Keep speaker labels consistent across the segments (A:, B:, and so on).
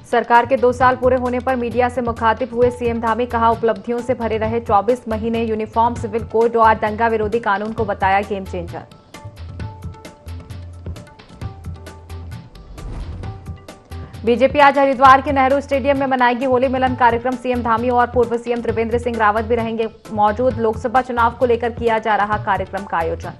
A: सरकार के 2 साल पूरे होने पर मीडिया से मुखातिब हुए सीएम धामी, कहा उपलब्धियों से भरे रहे 24 महीने, यूनिफॉर्म सिविल कोड और दंगा विरोधी कानून को बताया गेम चेंजर। बीजेपी आज हरिद्वार के नेहरू स्टेडियम में मनाएगी होली मिलन कार्यक्रम। सीएम धामी और पूर्व सीएम त्रिवेंद्र सिंह रावत भी रहेंगे मौजूद। लोकसभा चुनाव को लेकर किया जा रहा कार्यक्रम का आयोजन।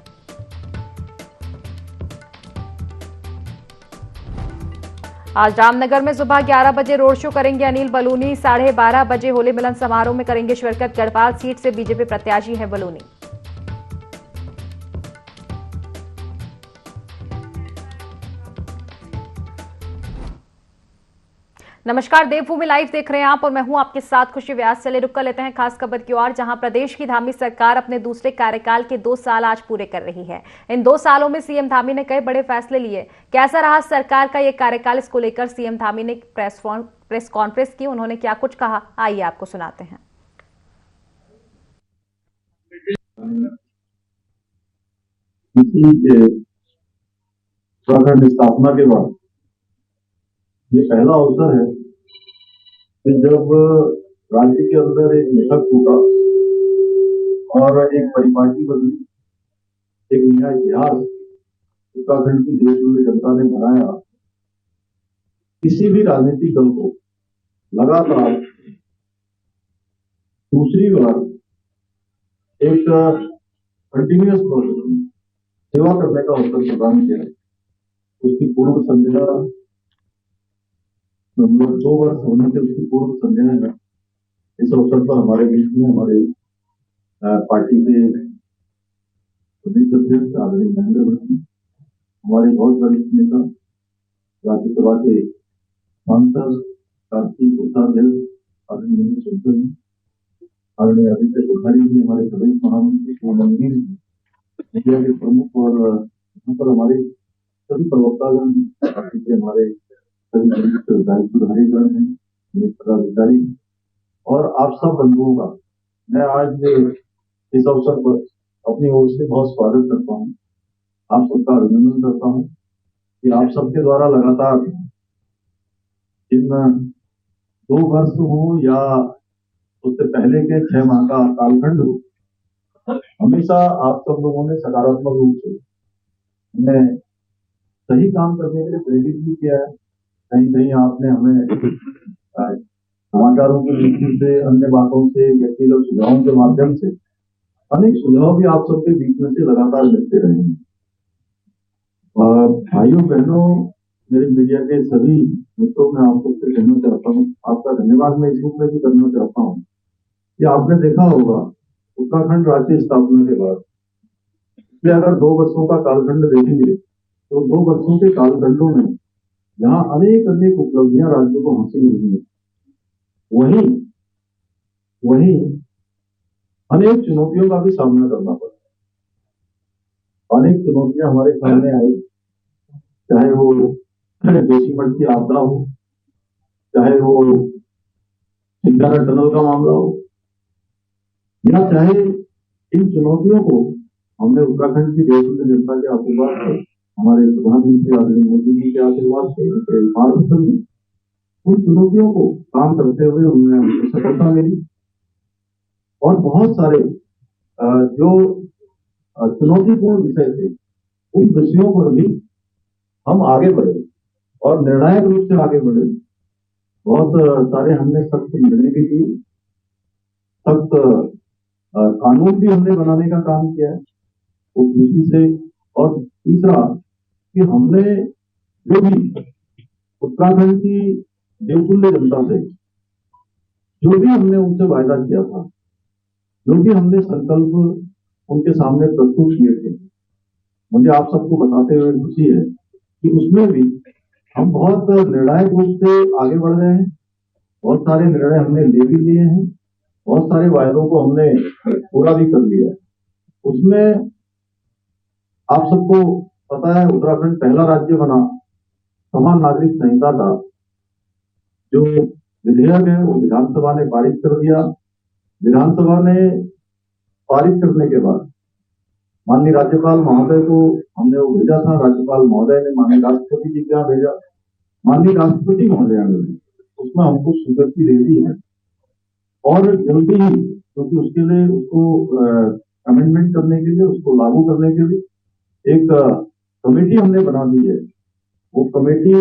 A: आज रामनगर में सुबह 11 बजे रोड शो करेंगे अनिल बलूनी। 12:30 बजे होली मिलन समारोह में करेंगे शिरकत। गढ़पाल सीट से बीजेपी प्रत्याशी हैं बलूनी। नमस्कार, देवभूमि लाइव देख रहे हैं आप और मैं हूं आपके साथ खुशी व्यास। चले रुक कर लेते हैं खास खबर की ओर, जहां प्रदेश की धामी सरकार अपने दूसरे कार्यकाल के 2 साल आज पूरे कर रही है। इन 2 सालों में सीएम धामी ने कई बड़े फैसले लिए। कैसा रहा सरकार का ये कार्यकाल, इसको लेकर सीएम धामी ने प्रेस कॉन्फ्रेंस की। उन्होंने क्या कुछ कहा, आइए आपको सुनाते हैं।
B: स्थापना के बाद ये पहला अवसर है कि जब राज्य के अंदर एक मिथक टूटा और एक परिपाटी बदली, एक नया इतिहास उत्तराखंड की देशभक्ति जनता ने बनाया। किसी भी राजनीतिक दल को लगातार दूसरी बार एक कंटिन्यूअस प्रोसेस में सेवा करने का अवसर प्रदान किया है। उसकी पूर्व संध्या 2 वर्ष होने के उसकी पूर्व संध्या है। इस अवसर पर हमारे बीच में हमारे पार्टी के प्रदेश अध्यक्ष आदरणीय महेंद्र भट्ट, हमारे बहुत वरिष्ठ नेता राज्यसभा के सांसद कार्तिक कोषाध्यक्ष आदरणीय आदरणीय आदित्य कोठारी जी, हमारे प्रदेश महामंत्री, मीडिया के प्रमुख और यहाँ पर हमारे सभी प्रवक्तागण, पार्टी के हमारे सभी दायित्वधारीगण हैं, पदाधिकारी और आप सब बंधुओं का मैं आज इस अवसर पर अपनी ओर से बहुत स्वागत करता हूँ। आप सबका अभिनंदन करता हूँ कि आप सबके द्वारा लगातार इन 2 वर्ष हो या उससे पहले के 6 माह का कालखंड हो, हमेशा आप सब लोगों ने सकारात्मक रूप से हमें सही काम करने के लिए प्रेरित भी किया है। कहीं कहीं आपने हमें समाचारों की दृष्टि से, अन्य बातों से, व्यक्तिगत सुझावों के माध्यम से अनेक सुझाव भी आप सबके बीच में से लगातार मिलते रहे हैं। भाइयों बहनों, मेरे मीडिया के सभी मित्रों, मैं आप सबसे कहना चाहता हूँ, आपका धन्यवाद मैं इस रूप में भी करना चाहता हूँ कि आपने देखा होगा उत्तराखंड राज्य स्थापना के बाद इसमें अगर 2 वर्षों का कालखंड देखेंगे तो 2 वर्षों के कालखंडों में जहां अनेक उपलब्धियां राज्य को हासिल हुई है, वहीं अनेक चुनौतियों का भी सामना करना पड़ा। अनेक चुनौतियां हमारे सामने आई, चाहे वो जोशीमठ की आपदा हो, चाहे वो चिंतारा टनल का मामला हो, या चाहे इन चुनौतियों को हमने उत्तराखंड की देशभक्ति जनता के आशीर्वाद से, हमारे प्रधानमंत्री आदरणीय मोदी जी के आशीर्वाद से, मार्गदर्शन में उन चुनौतियों को काम करते हुए उनमें सफलता मिली और बहुत सारे जो चुनौतीपूर्ण विषय थे उन विषयों पर भी हम आगे बढ़े और निर्णायक रूप से आगे बढ़े। बहुत सारे हमने सख्त निर्णय भी किए, सख्त कानून भी हमने बनाने का काम किया है उस दृष्टि से। और तीसरा कि हमने जो भी उत्तराखंड की देवतुल्य जनता से जो भी हमने उनसे वायदा किया था, जो भी हमने संकल्प उनके सामने प्रस्तुत किए थे, मुझे आप सबको बताते हुए खुशी है कि उसमें भी हम बहुत निर्णायक रूप से आगे बढ़ रहे हैं। बहुत सारे निर्णय हमने ले भी लिए हैं, बहुत सारे वायदों को हमने पूरा भी कर लिया है। उसमें आप सबको पता है उत्तराखंड पहला राज्य बना समान नागरिक संहिता का जो विधेयक है वो विधानसभा ने पारित कर दिया। विधानसभा ने पारित करने के बाद माननीय राज्यपाल महोदय को हमने वो भेजा था। राज्यपाल महोदय ने माननीय राष्ट्रपति जी के यहाँ भेजा। माननीय राष्ट्रपति महोदय ने उसमें हमको स्वीकृति दे दी है और जल्दी ही, क्योंकि उसके लिए उसको अमेंडमेंट करने के लिए, उसको लागू करने के लिए एक कमेटी हमने बना दी है। वो कमेटी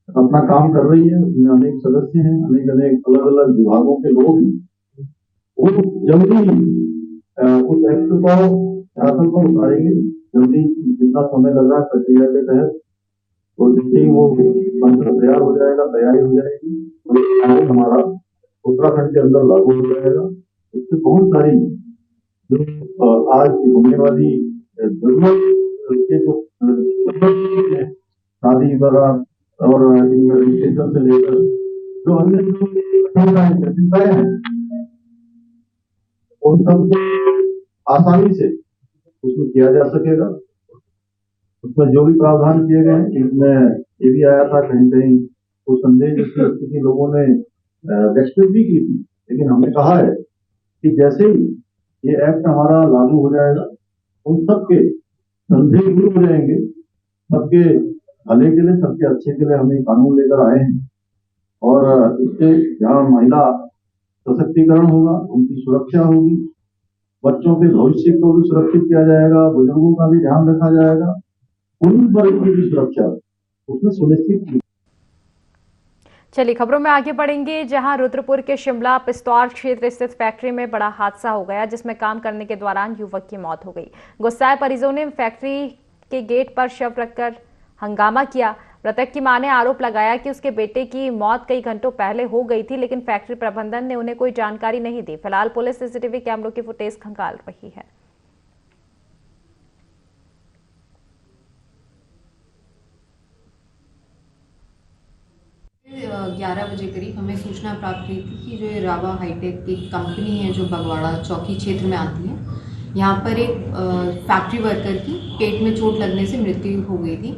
B: अपना काम कर रही है, उसमें अनेक सदस्य हैं, अनेक अनेक अलग अलग विभागों के लोग हैं। वो जल्दी उस एक्ट को शासन पर उतारेंगे, जल्दी जितना समय लग रहा है प्रक्रिया के तहत, तो जिससे वो मंत्र तैयार हो जाएगा, तैयारी हो जाएगी और हमारा उत्तराखंड के अंदर लागू हो जाएगा। इससे बहुत सारी जो आज होने वाली जरूरत के जो शादी बारात और रजिस्ट्रेशन से लेकर जो अन्य चिंताएं हैं, उन सबको आसानी से उसमें किया जा सकेगा। उसमें जो भी प्रावधान किए गए हैं, इसमें ये भी आया था कहीं कहीं तो संदेह जिसकी स्थिति लोगों ने व्यक्त भी की थी, लेकिन हमने कहा है कि जैसे ही ये एक्ट हमारा लागू हो जाएगा, उन सबके संदेह दूर हो जाएंगे। सबके भले के लिए, सबके अच्छे के लिए हम ये कानून लेकर आए हैं और इससे जहाँ महिला सशक्तिकरण होगा, उनकी सुरक्षा होगी, बच्चों के भविष्य को भी सुरक्षित किया जाएगा, बुजुर्गों का भी ध्यान रखा जाएगा, उन वर्ग की भी सुरक्षा उसमें सुनिश्चित की।
A: चलिए खबरों में आगे बढ़ेंगे, जहां रुद्रपुर के शिमला पिस्तौर क्षेत्र स्थित फैक्ट्री में बड़ा हादसा हो गया, जिसमें काम करने के दौरान युवक की मौत हो गई। गुस्साए परिजनों ने फैक्ट्री के गेट पर शव रखकर हंगामा किया। मृतक की मां ने आरोप लगाया कि उसके बेटे की मौत कई घंटों पहले हो गई थी, लेकिन फैक्ट्री प्रबंधन ने उन्हें कोई जानकारी नहीं दी। फिलहाल पुलिस सीसीटीवी कैमरों की फुटेज खंगाल रही है।
C: ग्यारह बजे करीब हमें सूचना प्राप्त हुई थी कि जो ये रावा हाईटेक की कंपनी है जो बगवाड़ा चौकी क्षेत्र में आती है, यहाँ पर एक फैक्ट्री वर्कर की पेट में चोट लगने से मृत्यु हो गई थी।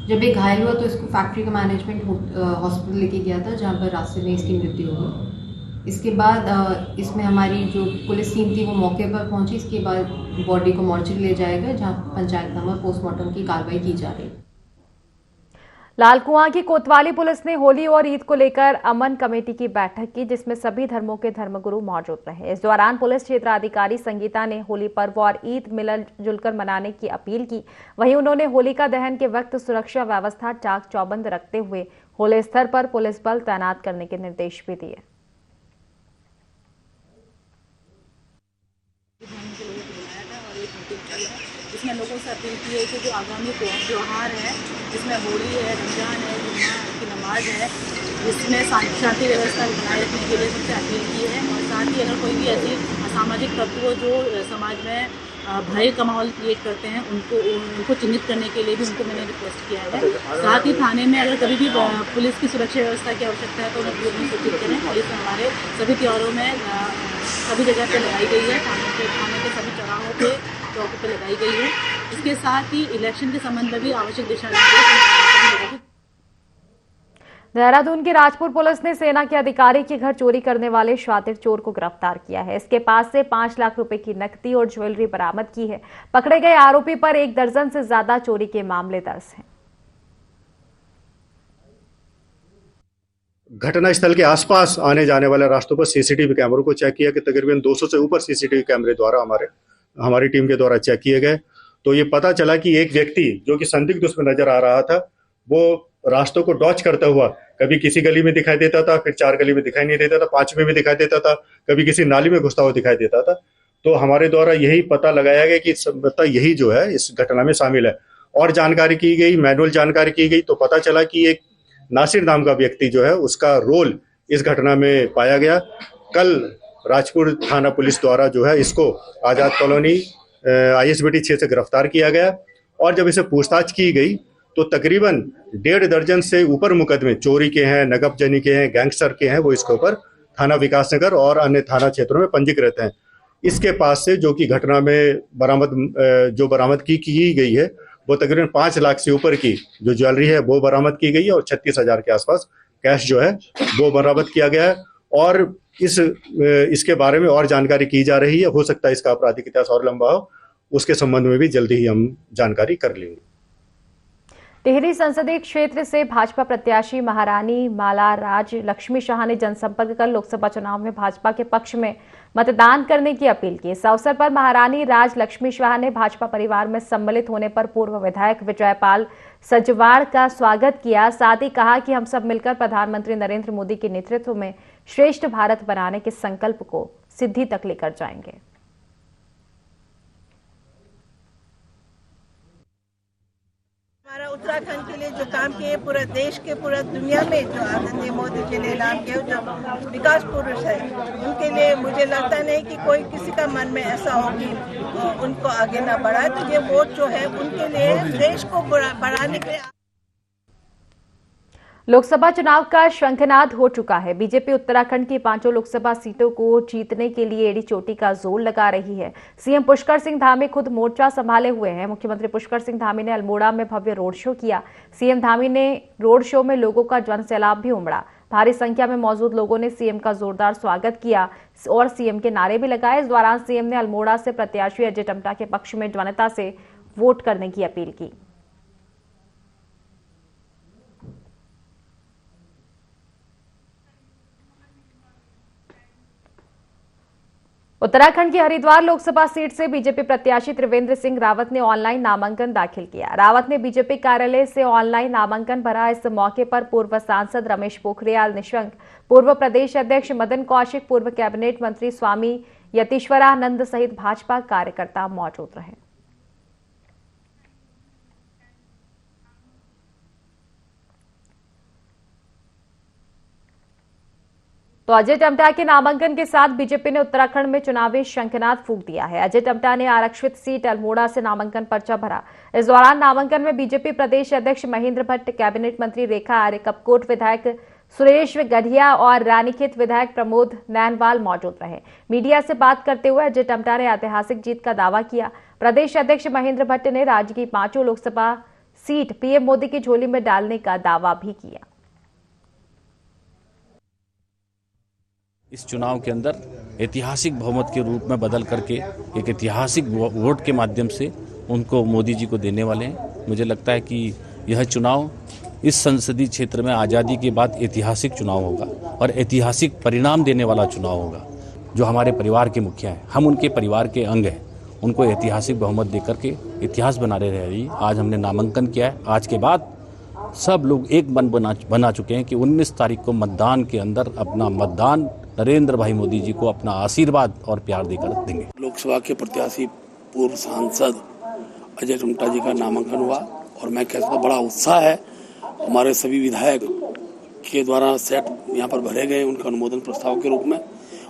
C: जब ये घायल हुआ तो इसको फैक्ट्री का मैनेजमेंट हॉस्पिटल लेके गया था, जहाँ पर रास्ते में इसकी मृत्यु हो गई। इसके बाद इसमें हमारी जो पुलिस टीम थी वो मौके पर पहुंची। इसके बाद बॉडी को मॉर्चरी ले जाया गया, जहाँ पंचायतनामा पोस्टमार्टम की कार्रवाई की जा रही है।
A: लालकुआं की कोतवाली पुलिस ने होली और ईद को लेकर अमन कमेटी की बैठक की, जिसमें सभी धर्मों के धर्मगुरु मौजूद रहे। इस दौरान पुलिस क्षेत्राधिकारी संगीता ने होली पर्व और ईद मिलल जुलकर मनाने की अपील की। वहीं उन्होंने होलिका दहन के वक्त सुरक्षा व्यवस्था चाक चौबंद रखते हुए होली स्थल पर पुलिस बल तैनात करने के निर्देश भी दिए।
D: इसमें लोगों से अपील की है कि जो आगामी त्यौहार है, जिसमें होली है, रमजान है, जुम्मा की नमाज है, जिसमें शांति व्यवस्था बनाए रखने के लिए सबसे अपील की है। और साथ ही अगर कोई भी ऐसी असामाजिक तत्व जो समाज में भय का माहौल क्रिएट करते हैं, उनको चिन्हित करने के लिए भी उनको मैंने रिक्वेस्ट किया है। साथ ही थाने में अगर कभी भी पुलिस की सुरक्षा व्यवस्था की आवश्यकता है तो उन्हें पूरी सूचित करें। पुलिस हमारे सभी त्योहारों में सभी जगह पर लगाई गई है, थाने के सभी चौराहों पे चौकों पर लगाई गई है। इसके साथ ही इलेक्शन के संबंध में भी आवश्यक दिशा निर्देश।
A: देहरादून की राजपुर पुलिस ने सेना के अधिकारी के घर चोरी करने वाले शातिर चोर को गिरफ्तार किया है। इसके पास से 5 लाख रुपए की नकदी और ज्वेलरी बरामद की है। पकड़े गए आरोपी पर 1 दर्जन से ज्यादा चोरी के मामले दर्ज हैं।
E: घटनास्थल के आसपास आने जाने वाले रास्तों पर सीसीटीवी कैमरों को चेक किया कि तकरीबन 200 से ऊपर सीसीटीवी कैमरे द्वारा हमारी टीम के द्वारा चेक किए गए। तो ये पता चला कि एक व्यक्ति जो कि संदिग्ध उसमें नजर आ रहा था, वो रास्तों को डॉच करता हुआ कभी किसी गली में दिखाई देता था, फिर 4 गली में दिखाई नहीं देता था, 5 में दिखाई देता था, कभी किसी नाली में घुसता हुआ दिखाई देता था। तो हमारे द्वारा यही पता लगाया गया कि यही जो है इस घटना में शामिल है। और जानकारी की गई, मैनुअल जानकारी की गई, तो पता चला कि एक नासिर नाम का व्यक्ति जो है उसका रोल इस घटना में पाया गया। कल राजपुर थाना पुलिस द्वारा जो है इसको आजाद कॉलोनी ISBT 6 से गिरफ्तार किया गया। और जब इसे पूछताछ की गई तो तकरीबन 1.5 दर्जन से ऊपर मुकदमे चोरी के हैं, नगबजनी के हैं, गैंगस्टर के हैं, वो इसके ऊपर थाना विकास नगर और अन्य थाना क्षेत्रों में पंजीकृत हैं। इसके पास से जो कि घटना में बरामद की गई है वो तकरीबन 5 लाख से ऊपर की जो ज्वेलरी है वो बरामद की गई है और 36,000 के आसपास कैश जो है वो बरामद किया गया है। और इसके बारे में और जानकारी की जा रही है। हो सकता है इसका आपराधिक इतिहास और लंबा हो, उसके संबंध में भी जल्दी ही हम जानकारी कर लेंगे।
A: टिहरी संसदीय क्षेत्र से भाजपा प्रत्याशी महारानी माला राज लक्ष्मी शाह ने जनसंपर्क कर लोकसभा चुनाव में भाजपा के पक्ष में मतदान करने की अपील की। इस अवसर पर महारानी राज लक्ष्मी शाह ने भाजपा परिवार में सम्मिलित होने पर पूर्व विधायक विजयपाल सजवाड़ का स्वागत किया। साथ ही कहा कि हम सब मिलकर प्रधानमंत्री नरेंद्र मोदी के नेतृत्व में श्रेष्ठ भारत बनाने के संकल्प को सिद्धि तक लेकर जाएंगे।
F: हमारा उत्तराखंड के लिए जो काम किए, पूरे देश के पूरा दुनिया में जो आदरणीय मोदी जी ने ऐलान किया, जो विकास पुरुष है, उनके लिए मुझे लगता नहीं कि कोई किसी का मन में ऐसा हो कि उनको आगे ना बढ़ाए। तो ये वोट जो है उनके लिए देश को बढ़ाने के लिए।
A: लोकसभा चुनाव का शंखनाद हो चुका है। बीजेपी उत्तराखंड की 5 लोकसभा सीटों को जीतने के लिए एड़ी चोटी का जोर लगा रही है। सीएम पुष्कर सिंह धामी खुद मोर्चा संभाले हुए हैं। मुख्यमंत्री पुष्कर सिंह धामी ने अल्मोड़ा में भव्य रोड शो किया। सीएम धामी ने रोड शो में लोगों का जन सैलाब भी उमड़ा। भारी संख्या में मौजूद लोगों ने सीएम का जोरदार स्वागत किया और सीएम के नारे भी लगाए। इस दौरान सीएम ने अल्मोड़ा से प्रत्याशी अजय टम्टा के पक्ष में जनता से वोट करने की अपील की। उत्तराखंड की हरिद्वार लोकसभा सीट से बीजेपी प्रत्याशी त्रिवेंद्र सिंह रावत ने ऑनलाइन नामांकन दाखिल किया। रावत ने बीजेपी कार्यालय से ऑनलाइन नामांकन भरा। इस मौके पर पूर्व सांसद रमेश पोखरियाल निशंक, पूर्व प्रदेश अध्यक्ष मदन कौशिक, पूर्व कैबिनेट मंत्री स्वामी यतीश्वरानंद सहित भाजपा कार्यकर्ता मौजूद रहे। तो अजय टम्टा के नामांकन के साथ बीजेपी ने उत्तराखंड में चुनावी शंखनाद फूंक दिया है। अजय टम्टा ने आरक्षित सीट अल्मोड़ा से नामांकन पर्चा भरा। इस दौरान नामांकन में बीजेपी प्रदेश अध्यक्ष महेंद्र भट्ट, कैबिनेट मंत्री रेखा आर्य, कपकोट विधायक सुरेश गढ़िया और रानीखेत विधायक प्रमोद नैनवाल मौजूद रहे। मीडिया से बात करते हुए अजय टम्टा ने ऐतिहासिक जीत का दावा किया। प्रदेश अध्यक्ष महेंद्र भट्ट ने राज्य की 5 लोकसभा सीट पीएम मोदी की झोली में डालने का दावा भी किया।
G: इस चुनाव के अंदर ऐतिहासिक बहुमत के रूप में बदल करके एक ऐतिहासिक वोट के माध्यम से उनको मोदी जी को देने वाले हैं। मुझे लगता है कि यह चुनाव इस संसदीय क्षेत्र में आज़ादी के बाद ऐतिहासिक चुनाव होगा और ऐतिहासिक परिणाम देने वाला चुनाव होगा। जो हमारे परिवार के मुखिया हैं, हम उनके परिवार के अंग हैं, उनको ऐतिहासिक बहुमत देकर के इतिहास बनाने रहे। आज हमने नामांकन किया है। आज के बाद सब लोग एक मन बना चुके हैं कि 19 तारीख को मतदान के अंदर अपना मतदान नरेंद्र भाई मोदी जी को अपना आशीर्वाद और प्यार देकर देंगे।
H: लोकसभा के प्रत्याशी पूर्व सांसद अजय टम्टा जी का नामांकन हुआ और मैं कहता हूँ बड़ा उत्साह है। हमारे सभी विधायक के द्वारा सेट यहाँ पर भरे गए उनका अनुमोदन प्रस्ताव के रूप में,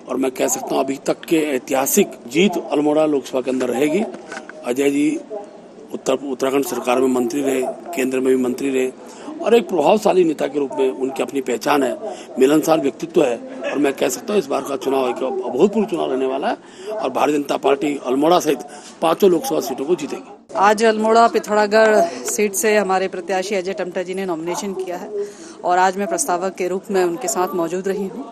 H: और मैं कह सकता हूँ अभी तक के ऐतिहासिक जीत अल्मोड़ा लोकसभा के अंदर रहेगी। अजय जी उत्तराखंड सरकार में मंत्री रहे, केंद्र में भी मंत्री रहे और एक प्रभावशाली नेता के रूप में उनकी अपनी पहचान है, मिलनसार व्यक्तित्व है। और मैं कह सकता हूँ इस बार का चुनाव एक अभूतपूर्व चुनाव रहने वाला है और भारतीय जनता पार्टी अल्मोड़ा सहित 5 लोकसभा सीटों को जीतेगी।
I: आज अल्मोड़ा पिथौरागढ़ सीट से हमारे प्रत्याशी अजय टम्टा जी ने नॉमिनेशन किया है और आज मैं प्रस्तावक के रूप में उनके साथ मौजूद रही हूँ।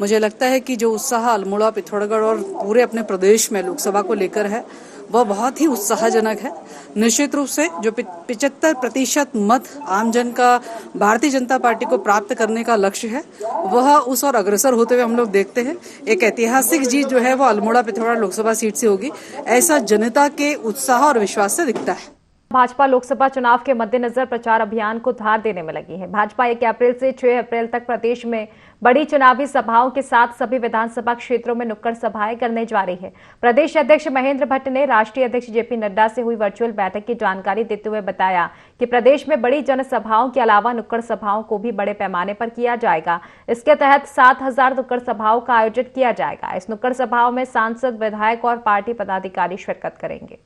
I: मुझे लगता है कि जो उत्साह अल्मोड़ा, पिथौरागढ़ और पूरे अपने प्रदेश में लोकसभा को लेकर है वह बहुत ही उत्साहजनक है। निश्चित रूप से जो 75% मत आमजन का भारतीय जनता पार्टी को प्राप्त करने का लक्ष्य है वह उस और अग्रसर होते हुए हम लोग देखते हैं। एक ऐतिहासिक जीत जो है वो अल्मोड़ा पिथौरागढ़ लोकसभा सीट से होगी, ऐसा जनता के उत्साह और विश्वास से दिखता है।
A: भाजपा लोकसभा चुनाव के मद्देनजर प्रचार अभियान को धार देने में लगी है। भाजपा 1 अप्रैल से 6 अप्रैल तक प्रदेश में बड़ी चुनावी सभाओं के साथ सभी विधानसभा क्षेत्रों में नुक्कड़ सभाएं करने जा रही है। प्रदेश अध्यक्ष महेंद्र भट्ट ने राष्ट्रीय अध्यक्ष जेपी नड्डा से हुई वर्चुअल बैठक की जानकारी देते हुए बताया कि प्रदेश में बड़ी जनसभाओं के अलावा नुक्कड़ सभाओं को भी बड़े पैमाने पर किया जाएगा। इसके तहत 7,000 नुक्कड़ सभाओं का आयोजन किया जाएगा। इस नुक्कड़ सभाओं में सांसद, विधायक और पार्टी पदाधिकारी शिरकत करेंगे।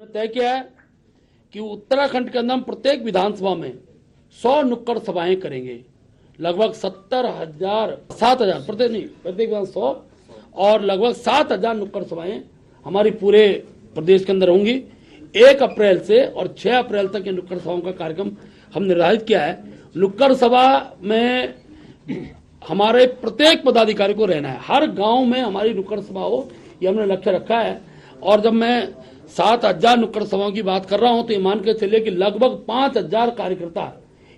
J: तय किया है कि उत्तराखंड के अंदर प्रत्येक विधानसभा में 100 नुक्कड़ सभाएं करेंगे। लगभग 7,000 प्रत्येक विधान 100 और लगभग 7,000 नुक्कड़ सभाएं हमारी पूरे प्रदेश के अंदर होंगी। 1 अप्रैल से और 6 अप्रैल तक ये नुक्कड़ सभाओं का कार्यक्रम हम निर्धारित किया है। नुक्कड़ सभा में हमारे प्रत्येक पदाधिकारी को रहना है, हर गांव में हमारी नुक्कड़ सभा हो, ये हमने लक्ष्य रखा है। और जब मैं 7,000 नुक्कड़ सभाओं की बात कर रहा हूं तो ये मान के चलिए कि लगभग 5,000 कार्यकर्ता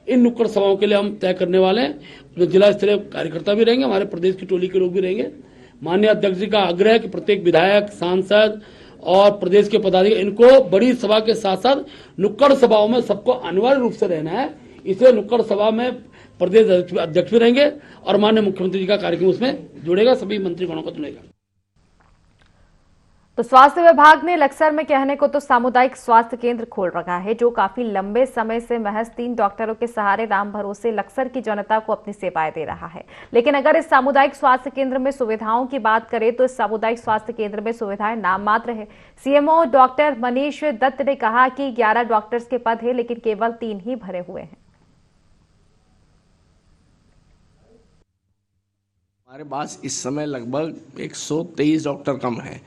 J: इन नुक्कड़ सभाओं के लिए हम तय करने वाले हैं। उसमें जिला स्तरीय कार्यकर्ता भी रहेंगे, हमारे प्रदेश की टोली के लोग भी रहेंगे। माननीय अध्यक्ष जी का आग्रह है कि प्रत्येक विधायक, सांसद और प्रदेश के पदाधिकारी इनको बड़ी सभा के साथ साथ नुक्कड़ सभाओं में सबको अनिवार्य रूप से रहना है। इसलिए नुक्कड़ सभा में प्रदेश अध्यक्ष भी रहेंगे और माननीय मुख्यमंत्री जी का कार्यक्रम उसमें जुड़ेगा, सभी मंत्रीगणों को जुड़ेगा।
A: तो स्वास्थ्य विभाग ने लक्सर में कहने को तो सामुदायिक स्वास्थ्य केंद्र खोल रखा है, जो काफी लंबे समय से महज 3 डॉक्टरों के सहारे राम भरोसे लक्सर की जनता को अपनी सेवाएं दे रहा है। लेकिन अगर इस सामुदायिक स्वास्थ्य केंद्र में सुविधाओं की बात करें तो इस सामुदायिक स्वास्थ्य केंद्र में सुविधाएं नाम मात्र है। सीएमओ डॉक्टर मनीष दत्त ने कहा कि 11 डॉक्टर्स के पद है, लेकिन केवल 3 ही भरे हुए हैं।
K: हमारे पास इस समय लगभग 123 डॉक्टर कम है।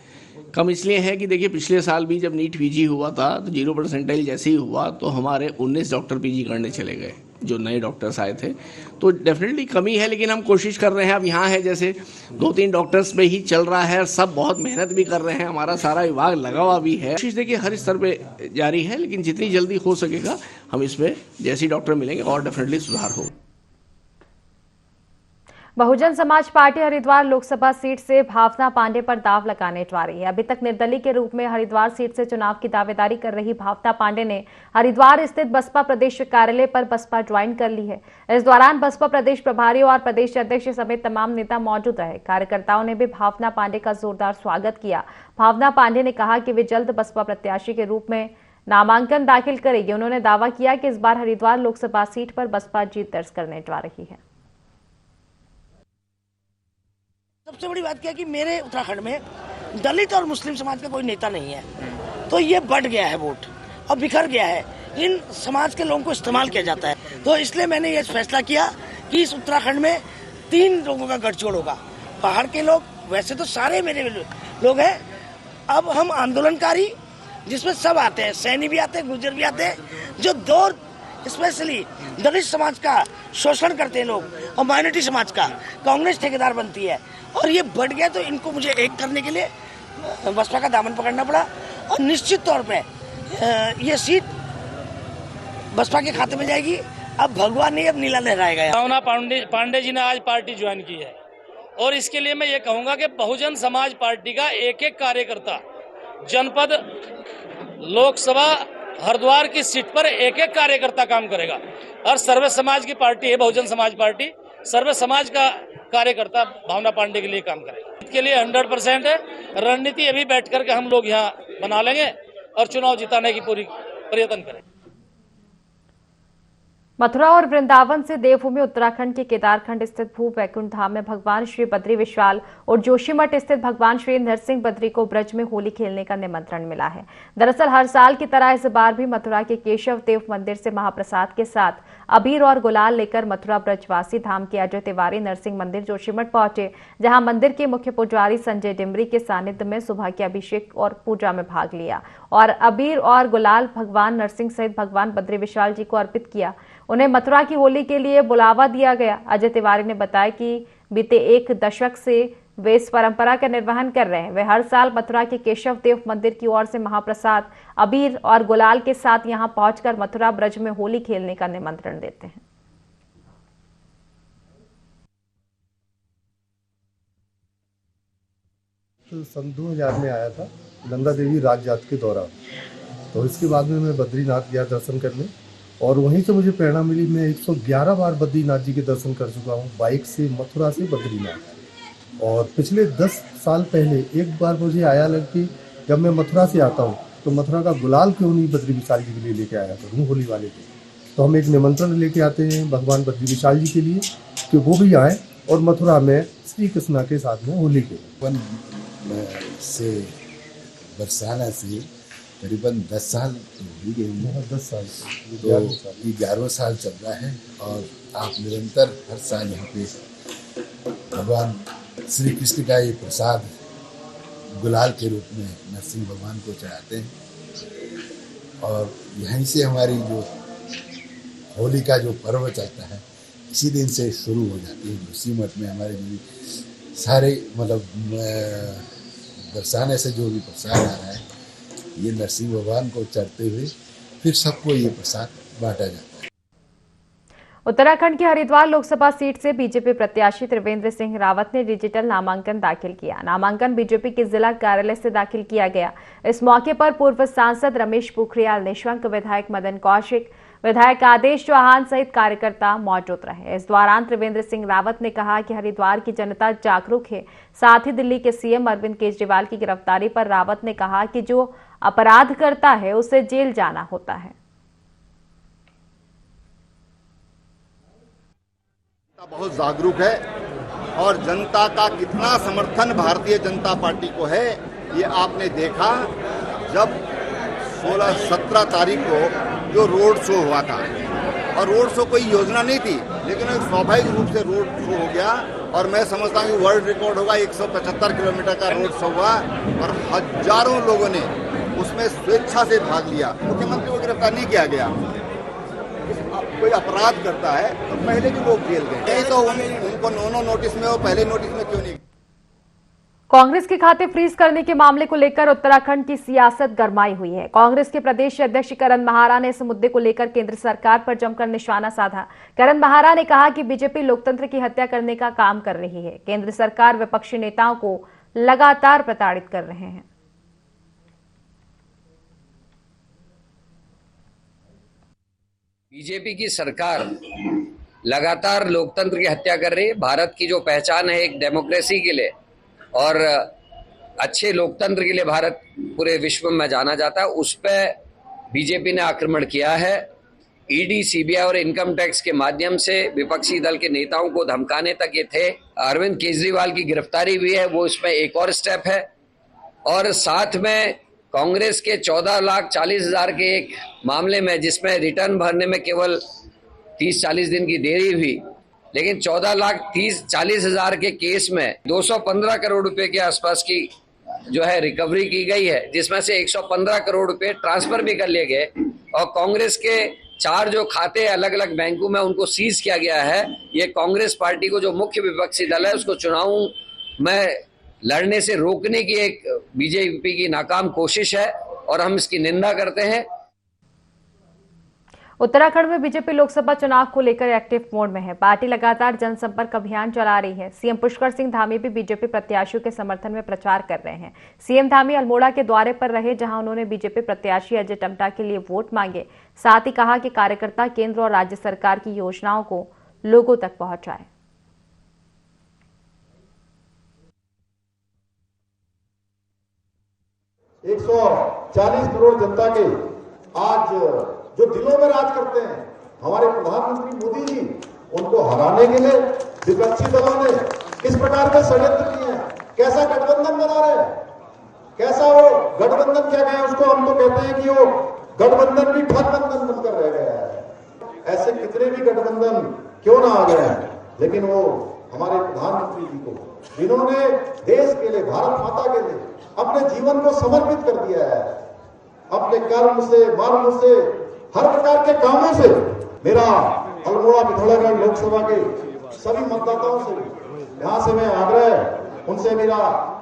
K: कम इसलिए है कि देखिए, पिछले साल भी जब नीट पीजी हुआ था तो 0% जैसे ही हुआ तो हमारे 19 डॉक्टर पीजी करने चले गए, जो नए डॉक्टर्स आए थे। तो डेफिनेटली कमी है, लेकिन हम कोशिश कर रहे हैं। अब यहाँ है जैसे 2-3 डॉक्टर्स पे ही चल रहा है, सब बहुत मेहनत भी कर रहे हैं, हमारा सारा विभाग लगा हुआ भी है। कोशिश देखिए हर स्तर पे जारी है, लेकिन जितनी जल्दी हो सकेगा हम इसमें जैसे डॉक्टर मिलेंगे और डेफिनेटली सुधार होगा।
A: बहुजन समाज पार्टी हरिद्वार लोकसभा सीट से भावना पांडे पर दाव लगाने जा रही है। अभी तक निर्दलीय के रूप में हरिद्वार सीट से चुनाव की दावेदारी कर रही भावना पांडे ने हरिद्वार स्थित बसपा प्रदेश कार्यालय पर बसपा ज्वाइन कर ली है। इस दौरान बसपा प्रदेश प्रभारी और प्रदेश अध्यक्ष समेत तमाम नेता मौजूद रहे। कार्यकर्ताओं ने भी भावना पांडे का जोरदार स्वागत किया। भावना पांडे ने कहा कि वे जल्द बसपा प्रत्याशी के रूप में नामांकन दाखिल करेगी। उन्होंने दावा किया कि इस बार हरिद्वार लोकसभा सीट पर बसपा जीत दर्ज करने जा रही है।
L: सबसे बड़ी बात क्या है कि मेरे उत्तराखंड में दलित और मुस्लिम समाज का कोई नेता नहीं है, तो ये बढ़ गया है वोट और बिखर गया है। इन समाज के लोगों को इस्तेमाल किया जाता है, तो इसलिए मैंने ये फैसला किया कि इस उत्तराखंड में 3 लोगों का गठजोड़ होगा। पहाड़ के लोग वैसे तो सारे मेरे लोग हैं, अब हम आंदोलनकारी जिसमें सब आते हैं, सैनी भी आते हैं, गुर्जर भी आते हैं, जो 2 स्पेशली दलित समाज का शोषण करते हैं लोग और माइनॉरिटी समाज का कांग्रेस ठेकेदार बनती है, और ये बढ़ गया। तो इनको मुझे एक करने के लिए बसपा का दामन पकड़ना पड़ा और निश्चित तौर पे ये सीट बसपा के खाते में जाएगी। अब भगवान नहीं, अब नीला लहराएगा।
M: भावना पांडे जी ने आज पार्टी ज्वाइन की है और इसके लिए मैं ये कहूंगा कि बहुजन समाज पार्टी का एक एक कार्यकर्ता जनपद लोकसभा हरिद्वार की सीट पर एक एक कार्यकर्ता काम करेगा। और सर्व समाज की पार्टी है बहुजन समाज पार्टी, सर्व समाज का कार्यकर्ता भावना पांडे के लिए काम करेगा। इसके लिए 100% है। रणनीति अभी बैठ करके हम लोग यहाँ बना लेंगे और चुनाव जिताने की पूरी प्रयत्न करेंगे।
A: मथुरा और वृंदावन से देवभूमि उत्तराखंड के केदारखंड स्थित भू वैकुंठ धाम में भगवान श्री बद्री विशाल और जोशीमठ स्थित भगवान श्री नरसिंह बद्री को ब्रज में होली खेलने का निमंत्रण मिला है। दरअसल हर साल की तरह इस बार भी मथुरा के केशव देव मंदिर से महाप्रसाद के साथ अबीर और गुलाल लेकर मथुरा ब्रजवासी धाम के अजय तिवारी नरसिंह मंदिर जोशीमठ पहुंचे, जहां मंदिर के मुख्य पुजारी संजय डिमरी के सानिध्य में सुबह के अभिषेक और पूजा में भाग लिया और अबीर और गुलाल भगवान नरसिंह सहित भगवान बद्री विशाल जी को अर्पित किया। उन्हें मथुरा की होली के लिए बुलावा दिया गया। अजय तिवारी ने बताया कि बीते 1 दशक से वे इस परंपरा का निर्वहन कर रहे हैं। वे हर साल मथुरा के केशव देव मंदिर की ओर से महाप्रसाद अबीर और गुलाल के साथ यहां पहुंचकर मथुरा ब्रज में होली खेलने का निमंत्रण देते हैं।
N: तो सन 2000 में आया था नंदा देवी राज जात के दौरान, तो इसके बाद में मैं बद्रीनाथ गया दर्शन करने और वहीं से मुझे प्रेरणा मिली। मैं 111 बार बद्रीनाथ जी के दर्शन कर चुका हूँ, बाइक से मथुरा से बद्रीनाथ। और पिछले 10 साल पहले एक बार मुझे आया लग कि जब मैं मथुरा से आता हूँ तो मथुरा का गुलाल क्यों नहीं बद्री विशाल जी के लिए लेके आया करूँ होली वाले के। तो हम एक निमंत्रण लेके आते हैं भगवान बद्री विशाल जी के लिए कि वो भी आए और मथुरा में श्री कृष्णा के साथ में होली के।
O: से बरसाना से करीबन 10 साल हो गए हैं।
N: 10 साल
O: तो 11वां साल चल रहा है और आप निरंतर हर साल यहाँ पे भगवान श्री कृष्ण का ये प्रसाद गुलाल के रूप में नरसिंह भगवान को चढ़ाते हैं और यहीं से हमारी जो होली का जो पर्व चलता है इसी दिन से शुरू हो जाती है। जोशीमठ में हमारे जो सारे मतलब दर्शाने से जो भी प्रसाद आ रहा है, ये नरसिंह भगवान को चढ़ते हुए फिर सबको ये प्रसाद बांटा जाता है।
A: उत्तराखंड की हरिद्वार लोकसभा सीट से बीजेपी प्रत्याशी त्रिवेंद्र सिंह रावत ने डिजिटल नामांकन दाखिल किया। नामांकन बीजेपी के जिला कार्यालय से दाखिल किया गया। इस मौके पर पूर्व सांसद रमेश पोखरियाल निशंक, विधायक मदन कौशिक, विधायक आदेश चौहान सहित कार्यकर्ता मौजूद रहे। इस दौरान त्रिवेंद्र सिंह रावत ने कहा कि हरिद्वार की जनता जागरूक है। साथ ही दिल्ली के सीएम अरविंद केजरीवाल की गिरफ्तारी पर रावत ने कहा कि जो अपराध करता है उसे जेल जाना होता है।
P: बहुत जागरूक है और जनता का कितना समर्थन भारतीय जनता पार्टी को है ये आपने देखा जब 16-17 तारीख को जो रोड शो हुआ था। और रोड शो कोई योजना नहीं थी, लेकिन एक स्वाभाविक रूप से रोड शो हो गया। और मैं समझता हूँ कि वर्ल्ड रिकॉर्ड होगा, 175 किलोमीटर का रोड शो हुआ और हजारों लोगों ने उसमें स्वेच्छा से भाग लिया। मुख्यमंत्री को गिरफ्तार नहीं किया गया। कोई अपराध करता है तो पहले भी लोग जेल गए, तो उनको नो नोटिस में और पहले नोटिस में क्यों नहीं।
A: कांग्रेस के खाते फ्रीज करने के मामले को लेकर उत्तराखंड की सियासत गरमाई हुई है। कांग्रेस के प्रदेश अध्यक्ष करण महारा ने इस मुद्दे को लेकर केंद्र सरकार पर जमकर निशाना साधा। करण महारा ने कहा कि बीजेपी लोकतंत्र की हत्या करने का काम कर रही है। केंद्र सरकार विपक्षी नेताओं को लगातार प्रताड़ित कर रहे हैं।
Q: बीजेपी की सरकार लगातार लोकतंत्र की हत्या कर रही है। भारत की जो पहचान है एक डेमोक्रेसी के लिए और अच्छे लोकतंत्र के लिए भारत पूरे विश्व में जाना जाता है, उस पर बीजेपी ने आक्रमण किया है। ईडी, सीबीआई और इनकम टैक्स के माध्यम से विपक्षी दल के नेताओं को धमकाने तक ये थे। अरविंद केजरीवाल की गिरफ्तारी हुई है, वो इसमें एक और स्टेप है। और साथ में कांग्रेस के 14,40,000 के एक मामले में जिसमें रिटर्न भरने में केवल 30-40 दिन की देरी हुई, लेकिन 14,40,000 के केस में 215 करोड़ रुपए के आसपास की जो है रिकवरी की गई है, जिसमें से 115 करोड़ रुपए ट्रांसफर भी कर लिए गए। और कांग्रेस के 4 जो खाते अलग अलग बैंकों में उनको सीज किया गया है। ये कांग्रेस पार्टी को जो मुख्य विपक्षी दल है उसको चुनाव में लड़ने से रोकने की एक बीजेपी की नाकाम कोशिश है और हम इसकी निंदा करते हैं।
A: उत्तराखंड में बीजेपी लोकसभा चुनाव को लेकर एक्टिव मोड में है। पार्टी लगातार जनसंपर्क अभियान चला रही है। सीएम पुष्कर सिंह धामी भी बीजेपी प्रत्याशियों के समर्थन में प्रचार कर रहे हैं। सीएम धामी अल्मोड़ा के दौरे पर रहे, जहां उन्होंने बीजेपी प्रत्याशी अजय टम्टा के लिए वोट मांगे। साथ ही कहा कि कार्यकर्ता केंद्र और राज्य सरकार की योजनाओं को लोगों तक पहुंचाए।
B: एक 140 करोड़ जनता के आज जो दिलों में राज करते हैं, हमारे प्रधानमंत्री मोदी जी, उनको हराने के लिए विपक्षी दलों ने किस प्रकार के षड्यंत्र किए हैं, कैसा गठबंधन बना रहे हैं, कैसा वो गठबंधन क्या कहें उसको, हम तो कहते हैं कि वो गठबंधन भी ठगबंधन बनकर रह गया है। ऐसे कितने भी गठबंधन क्यों ना आ गए हैं, लेकिन वो हमारे प्रधानमंत्री जी को, जिन्होंने देश के लिए, भारत माता के लिए अपने जीवन को समर्पित कर दिया है, अपने कर्म से, मर्म से, हर प्रकार के कामों से, मेरा अल्मोड़ा पिथौरागढ़ लोकसभा के सभी मतदाताओं से, यहाँ से मैं आग्रह, उनसे मेरा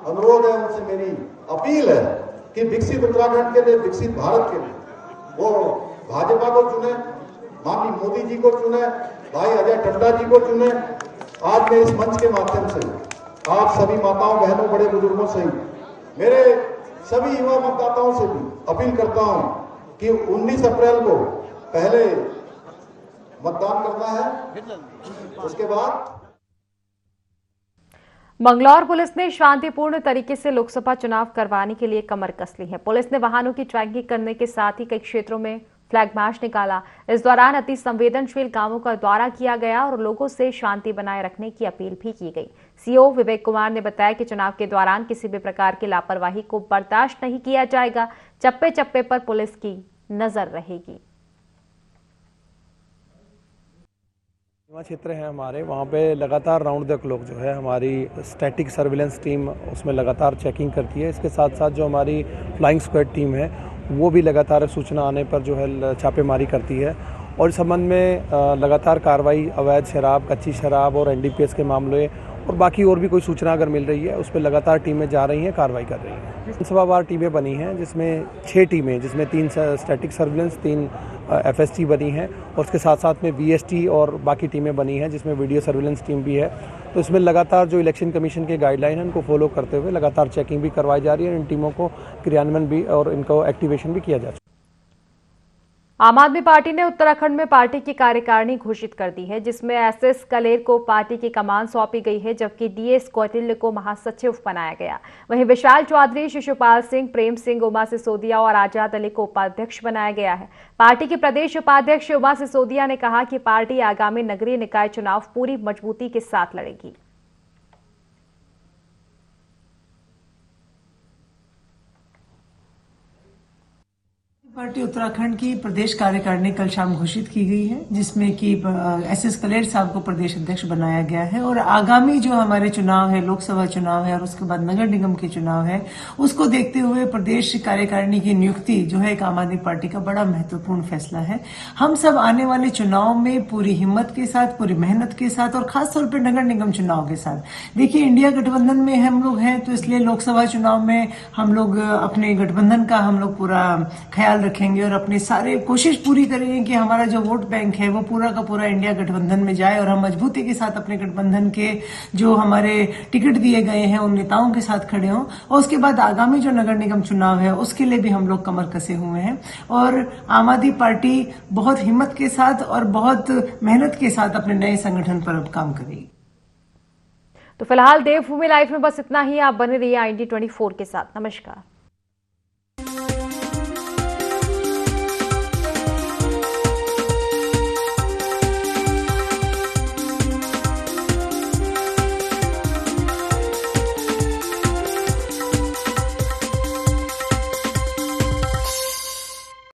B: अनुरोध है, उनसे मेरी अपील है कि विकसित उत्तराखंड के लिए, विकसित भारत के लिए वो भाजपा को चुने, माननीय मोदी जी को चुने, भाई अजय टम्टा जी को चुने। आज मैं इस मंच के माध्यम से आप सभी माताओं, बहनों, बड़े बुजुर्गों से, मेरे सभी युवा मतदाताओं से भी अपील करता हूं कि 19 अप्रैल को पहले मतदान करना है, उसके बाद।
A: मंगलौर पुलिस ने शांतिपूर्ण तरीके से लोकसभा चुनाव करवाने के लिए कमर कस ली है। पुलिस ने वाहनों की चेकिंग करने के साथ ही कई क्षेत्रों में फ्लैग मार्च निकाला। इस दौरान अति संवेदनशील गांवों का दौरा किया गया और लोगों से शांति बनाए रखने की अपील भी की गई। सीओ विवेक कुमार ने बताया कि चुनाव के दौरान किसी भी प्रकार की लापरवाही को बर्दाश्त नहीं किया जाएगा। चप्पे चप्पे पर पुलिस की नजर रहेगी।
R: क्षेत्र है हमारे, वहाँ पे लगातार राउंड द क्लॉक जो है हमारी स्टैटिक सर्विलेंस टीम उसमें लगातार चेकिंग करती है। इसके साथ साथ जो हमारी फ्लाइंग स्क्वाड टीम है वो भी लगातार सूचना आने पर जो है छापेमारी करती है और इस संबंध में लगातार कार्रवाई अवैध शराब, कच्ची शराब और एनडीपीएस के मामले और बाकी और भी कोई सूचना अगर मिल रही है उस पर लगातार टीमें जा रही हैं, कार्रवाई कर रही हैं। विधानसभावार टीमें बनी हैं जिसमें 6 टीमें, जिसमें 3 स्टैटिक सर्विलेंस, 3 FST बनी हैं और उसके साथ साथ में VST और बाकी टीमें बनी हैं जिसमें वीडियो सर्विलेंस टीम भी है। तो इसमें लगातार जो इलेक्शन कमीशन के गाइडलाइन है उनको फॉलो करते हुए लगातार चेकिंग भी करवाई जा रही है। इन टीमों को क्रियान्वयन भी और इनको एक्टिवेशन भी किया जा चुका है।
A: आम आदमी पार्टी ने उत्तराखंड में पार्टी की कार्यकारिणी घोषित कर दी है, जिसमें SS कलेर को पार्टी की कमान सौंपी गई है, जबकि DS कौटिल्य को महासचिव बनाया गया। वहीं विशाल चौधरी, शिशुपाल सिंह, प्रेम सिंह, उमा सिसोदिया और आजाद अली को उपाध्यक्ष बनाया गया है। पार्टी की प्रदेश उपाध्यक्ष उमा सिसोदिया ने कहा कि पार्टी आगामी नगरीय निकाय चुनाव पूरी मजबूती के साथ लड़ेगी।
S: पार्टी उत्तराखंड की प्रदेश कार्यकारिणी कल शाम घोषित की गई है, जिसमें कि SS कलेर साहब को प्रदेश अध्यक्ष बनाया गया है और आगामी जो हमारे चुनाव है, लोकसभा चुनाव है और उसके बाद नगर निगम के चुनाव है, उसको देखते हुए प्रदेश कार्यकारिणी की नियुक्ति जो है एक आम आदमी पार्टी का बड़ा महत्वपूर्ण फैसला है। हम सब आने वाले चुनाव में पूरी हिम्मत के साथ, पूरी मेहनत के साथ और खासतौर पर नगर निगम चुनाव के साथ, देखिए इंडिया गठबंधन में हम लोग हैं, तो इसलिए लोकसभा चुनाव में हम लोग अपने गठबंधन का हम लोग पूरा ख्याल रखेंगे और अपनी सारे कोशिश पूरी करेंगे कि हमारा जो वोट बैंक है वो पूरा का पूरा इंडिया गठबंधन में जाए और हम मजबूती के साथ अपने गठबंधन के जो हमारे टिकट दिए गए हैं उन नेताओं के साथ खड़े हों। और उसके बाद आगामी जो नगर निगम चुनाव है उसके लिए भी हम लोग कमर कसे हुए हैं और आम आदमी पार्टी बहुत हिम्मत के साथ और बहुत मेहनत के साथ अपने नए संगठन पर अब काम करेगी।
A: तो फिलहाल देवभूमि लाइव में बस इतना ही। आप बने रहिए IND 24 के साथ। नमस्कार।